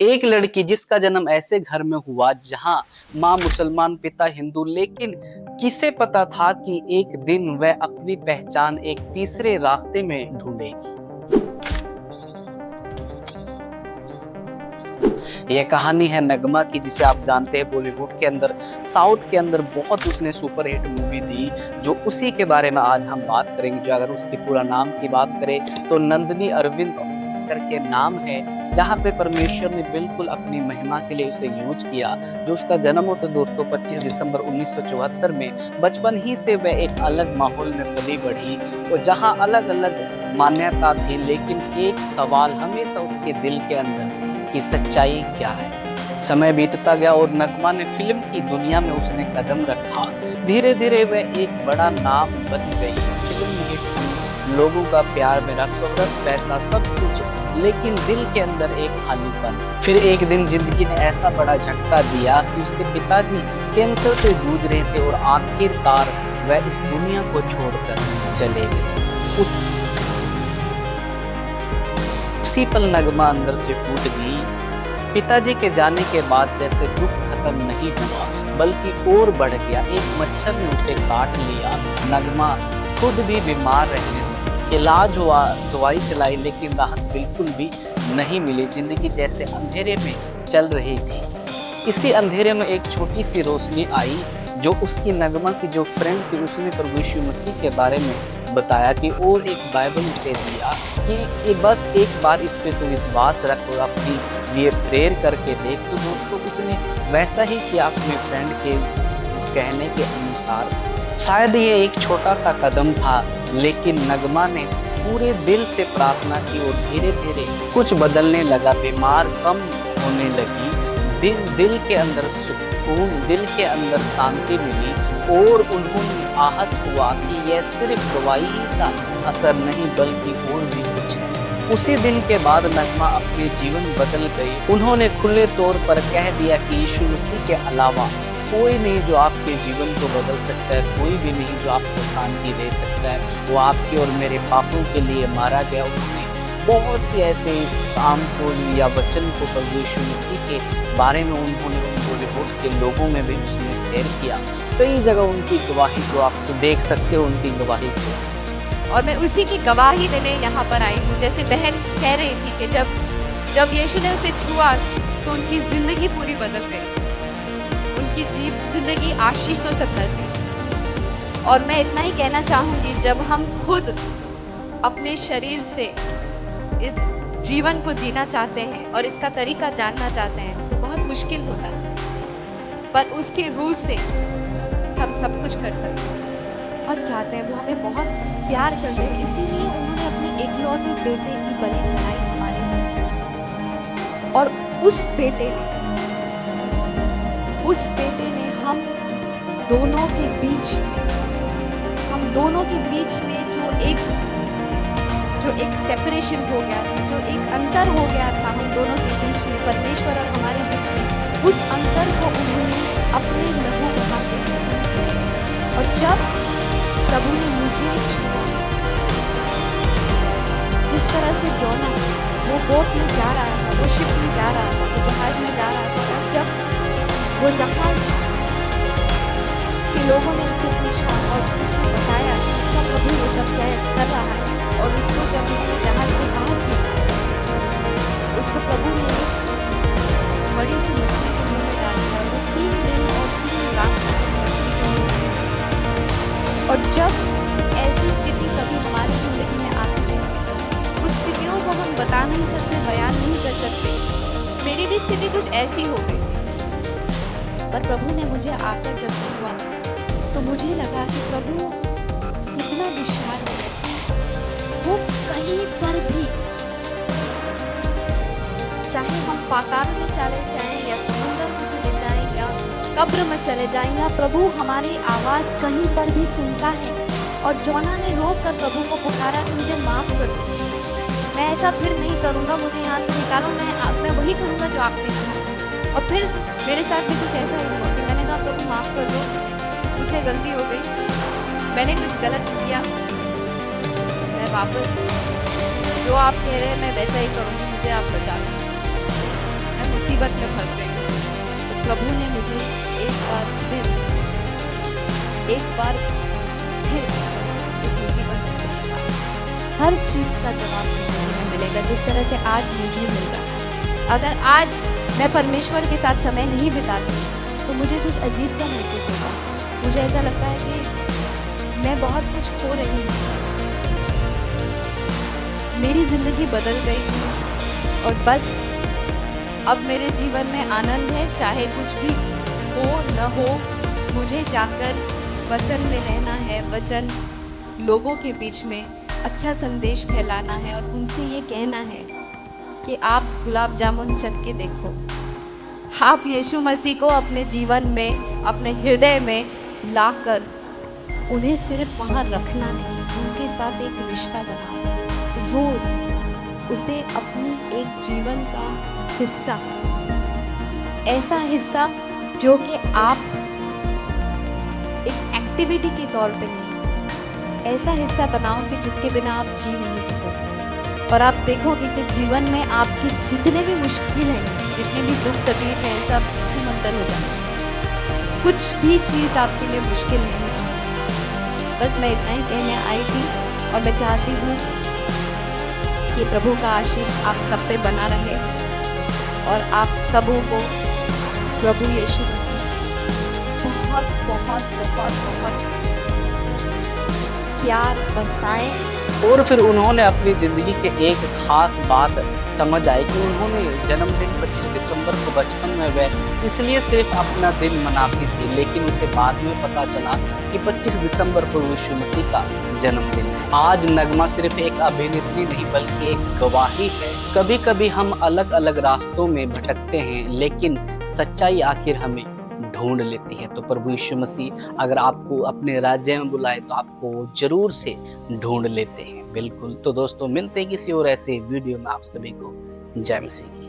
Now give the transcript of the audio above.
एक लड़की जिसका जन्म ऐसे घर में हुआ जहां माँ मुसलमान पिता हिंदू, लेकिन किसे पता था कि एक दिन वह अपनी पहचान एक तीसरे रास्ते में ढूंढेगी। यह कहानी है नगमा की, जिसे आप जानते हैं बॉलीवुड के अंदर, साउथ के अंदर बहुत उसने सुपरहिट मूवी दी। जो उसी के बारे में आज हम बात करेंगे। जो अगर उसके पूरा नाम की बात करें तो नंदिनी अरविंद करके नाम है, जहाँ पे परमेश्वर ने बिल्कुल अपनी महिमा के लिए उसे यूज किया। जो उसका जन्म होता है दोस्तों 25 दिसंबर 1974 में। बचपन ही से वह एक अलग माहौल में पली बढ़ी और जहाँ अलग अलग मान्यता थी, लेकिन एक सवाल हमेशा उसके दिल के अंदर थी कि सच्चाई क्या है। समय बीतता गया और नगमा ने फिल्म की दुनिया में उसने कदम रखा। धीरे धीरे वह एक बड़ा नाम बन गई। फिल्म हिट हुई, लोगों का प्यार मिला, शोहरत, पैसा, सब कुछ, लेकिन दिल के अंदर एक खालीपन। फिर एक दिन जिंदगी ने ऐसा बड़ा झटका दिया कि उसके पिताजी कैंसर से जूझ रहे थे और आखिरकार वह इस दुनिया को छोड़कर चले गए। उसी पल नगमा अंदर से टूट गई। पिताजी के जाने के बाद जैसे दुख खत्म नहीं हुआ, बल्कि और बढ़ गया। एक मच्छर ने उसे काट लिया। नगमा खुद भी बीमार रहने लगी। इलाज हुआ, दवाई चलाई, लेकिन राहत बिल्कुल भी नहीं मिली। जिंदगी जैसे अंधेरे में चल रही थी। इसी अंधेरे में एक छोटी सी रोशनी आई। जो उसकी नगमा की जो फ्रेंड थी, उसने प्रभु यीशु मसीह के बारे में बताया कि और एक बाइबल उसे दिया कि बस एक बार इस पे तू विश्वास रख और अपनी लिए प्रेयर करके देख। तो दोस्तों उसने वैसा ही किया अपने फ्रेंड के कहने के अनुसार। शायद ये एक छोटा सा कदम था, लेकिन नगमा ने पूरे दिल से प्रार्थना की और धीरे धीरे कुछ बदलने लगा। बीमार कम होने लगी। दिल के अंदर सुकून, दिल के अंदर शांति मिली और उन्होंने आहस हुआ कि यह सिर्फ दवाई ही का असर नहीं, बल्कि और भी कुछ है। उसी दिन के बाद नगमा अपने जीवन बदल गई। उन्होंने खुले तौर पर कह दिया कि यीशु मसीह के अलावा कोई नहीं जो आपके जीवन को बदल सकता है, कोई भी नहीं जो आपको शांति दे सकता है। वो आपके और मेरे पापों के लिए मारा गया। उन्होंने बहुत से ऐसे काम को या वचन को प्रभु यीशु मसीह के बारे में उन्होंने बॉलीवुड के लोगों में भी उसने शेयर किया। कई जगह उनकी गवाही को आप तो देख सकते हो, उनकी गवाही को। और मैं उसी की गवाही देने यहाँ पर आई हूँ। जैसे बहन कह रही थी कि जब यीशु ने उसे छुआ तो उनकी जिंदगी पूरी बदल गई। उनकी जिंदगी आशीषों से भर गई। और मैं इतना ही कहना चाहूंगी, जब हम खुद अपने शरीर से इस जीवन को जीना चाहते हैं और इसका तरीका जानना चाहते हैं तो बहुत मुश्किल होता है, पर उसके रूह से हम सब कुछ कर सकते हैं। बहुत चाहते हैं, वो हमें बहुत प्यार करते हैं, इसीलिए उन्होंने अपने इकलौते बेटे की बलि चढ़ाई हमारे लिए। और उस बेटे ने हम दोनों के बीच में जो एक सेपरेशन हो गया था, जो एक अंतर हो गया था हम दोनों के बीच में, परमेश्वर और हमारे बीच में, उस अंतर को उन्होंने अपने लहू बहा के खत्म किया। और जब प्रभु ने मुझे छुआ, जिस तरह से जोना वो बोट में जा रहा था, वो शिप में जा रहा था, वो जहाज में जा रहा था, और जब वो जहाज के लोगों ने उससे पूछा और उसने बताया कि उसका प्रभु ये सब कर रहा है, और उसको जब उसने जहाज से बाहर किया, उसको प्रभु ने बड़ी सी मछली के मुंह में डाल दिया। वो 3 दिन और 3 रात तक मछली के मुंह में। और जब ऐसी स्थिति कभी हमारी जिंदगी में आती है, कुछ स्थितियों को हम बता नहीं सकते, बयान नहीं कर सकते। मेरी भी स्थिति कुछ ऐसी हो गई, पर प्रभु ने मुझे आकर जब छुआ तो मुझे लगा कि प्रभु कितना विशाल है। वो कहीं पर भी, चाहे हम पाताल में चले जाएं या समुद्र में चले जाएं या कब्र में चले जाएं, या प्रभु हमारी आवाज कहीं पर भी सुनता है। और जोना ने रोक कर प्रभु को पुकारा कि मुझे माफ कर दो, मैं ऐसा फिर नहीं करूंगा, मुझे यहाँ से निकालो, मैं वही करूंगा जो आपने कहा। और फिर मेरे साथ भी कुछ ऐसा ही हुआ कि मैंने कहा प्रभु माफ कर दो, मुझसे गलती हो गई, मैंने कुछ गलत किया, मैं वापस जो आप कह रहे हैं मैं वैसा ही करूँगी, मुझे आप बचा लो। मैं मुसीबत में फंसे हैं, तो प्रभु ने मुझे एक बार फिर उस मुसीबत से निकाला। हर चीज का जवाब जिंदगी में मिलेगा, जिस तरह से आज मुझे मिल रहा है। अगर आज मैं परमेश्वर के साथ समय नहीं बिताती तो मुझे कुछ अजीब सा महसूस होगा। मुझे ऐसा लगता है कि मैं बहुत कुछ खो रही हूँ। मेरी जिंदगी बदल गई है और बस अब मेरे जीवन में आनंद है, चाहे कुछ भी हो न हो। मुझे जाकर वचन में रहना है, वचन लोगों के बीच में अच्छा संदेश फैलाना है और उनसे ये कहना है कि आप गुलाब जामुन चख के देखो। आप यीशु मसीह को अपने जीवन में, अपने हृदय में लाकर उन्हें सिर्फ वहाँ रखना नहीं, उनके साथ एक रिश्ता बनाओ। रोज उसे अपनी एक जीवन का हिस्सा, ऐसा हिस्सा जो कि आप एक एक्टिविटी के तौर पे नहीं, ऐसा हिस्सा बनाओ कि जिसके बिना आप जी नहीं सकते। और आप देखोगे कि जीवन में आपके जितने भी मुश्किल हैं, जितने भी दुख तकलीफ हैं, सब छूमंतर हो जाए। कुछ भी चीज़ आपके लिए मुश्किल नहीं है। बस मैं इतना ही कहने आई थी और मैं चाहती हूँ कि प्रभु का आशीष आप सब पे बना रहे और आप सबों को प्रभु यीशु बहुत बहुत बहुत बहुत प्यार बरसाए। और फिर उन्होंने अपनी ज़िंदगी के एक खास बात समझ आई कि उन्होंने जन्मदिन 25 दिसंबर को बचपन में वह इसलिए सिर्फ अपना दिन मनाती थी, लेकिन उसे बाद में पता चला कि 25 दिसंबर को यीशु मसीह का जन्मदिन है। आज नगमा सिर्फ एक अभिनेत्री नहीं बल्कि एक गवाही है। कभी कभी हम अलग अलग रास्तों में भटकते हैं, लेकिन सच्चाई आखिर हमें ढूंढ लेती है। तो प्रभु यीशु मसीह अगर आपको अपने राज्य में बुलाए तो आपको जरूर से ढूंढ लेते हैं। बिल्कुल। तो दोस्तों मिलते हैं किसी और ऐसे वीडियो में। आप सभी को जय मसीह की।